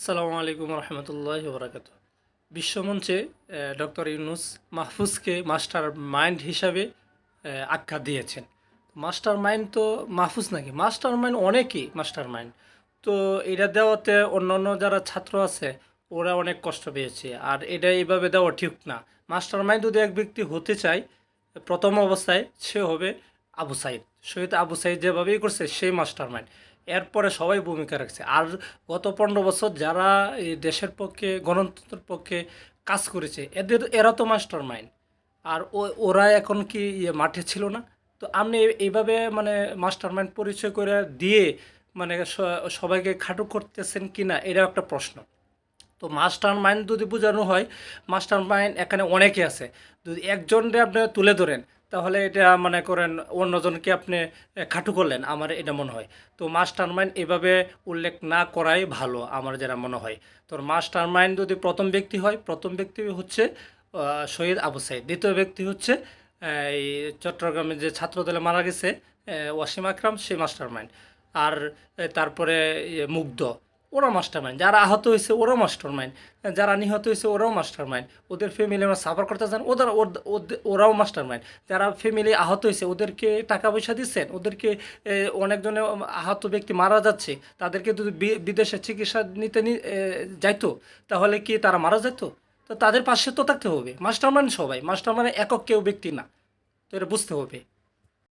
আসসালামু আলাইকুম রহমতুল্লাহ বরাকাত। বিশ্বমঞ্চে doctor Yunus মাহফুজকে master mind হিসাবে আখ্যা দিয়েছেন। মাস্টার মাইন্ড তো মাহফুজ নাকি, মাস্টার মাইন্ড অনেকেই মাস্টার মাইন্ড। তো এটা দেওয়াতে অন্যান্য যারা ছাত্র আছে ওরা অনেক কষ্ট পেয়েছে, আর এটা এইভাবে দেওয়া ঠিক না। মাস্টার মাইন্ড যদি এক ব্যক্তি হতে চায়, প্রথম অবস্থায় সে হবে আবু সাইদ। শহীদ আবু সাইদ যেভাবেই করছে সেই মাস্টার মাইন্ড। এরপরে সবাই ভূমিকা রাখছে। আর গত 15 বছর যারা এই দেশের পক্ষে গণতন্ত্রের পক্ষে কাজ করেছে এরা তো মাস্টার মাইন্ড। আর ওরা এখন কি মাঠে ছিল না? তো আপনি এইভাবে মানে মাস্টার মাইন্ড পরিচয় করে দিয়ে মানে সবাইকে খাটো করতেছেন কি না, এটাও একটা প্রশ্ন। তো মাস্টার মাইন্ড যদি বোঝানো হয়, মাস্টার মাইন্ড এখানে অনেকে আছে। যদি একজনকে আপনি তুলে ধরেন তাহলে এটা মনে করেন অন্যজনকে আপনি খাটু করলেন, আমার এটা মনে হয়। তো মাস্টার মাইন্ড এভাবে উল্লেখ না করাই ভালো আমার যেটা মনে হয়। তো মাস্টার মাইন্ড যদি প্রথম ব্যক্তি হয়, প্রথম ব্যক্তি হচ্ছে শহীদ আবু সাইদ। দ্বিতীয় ব্যক্তি হচ্ছে এই চট্টগ্রামে যে ছাত্রদলে মারা গেছে ওয়াসিম আকরাম, সে মাস্টার মাইন্ড। আর তারপরে মুগ্ধ, ওরা মাস্টার মাইন্ড। যারা আহত হয়েছে ওরাও মাস্টার মাইন্ড, যারা নিহত হয়েছে ওরাও মাস্টার মাইন্ড। ওদের ফ্যামিলি আমরা সাফার করতে চান, ওরাও মাস্টার মাইন্ড। যারা ফ্যামিলি আহত হয়েছে ওদেরকে টাকা পয়সা দিচ্ছেন, ওদেরকে অনেকজনে আহত ব্যক্তি মারা যাচ্ছে, তাদেরকে যদি বিদেশে চিকিৎসা নিতে যাইতো তাহলে কি তারা মারা যেত? তো তাদের পাশে তো থাকতে হবে। মাস্টার মাইন্ড সবাই, মাস্টার মানে একক কেউ ব্যক্তি না। তো এটা বুঝতে হবে।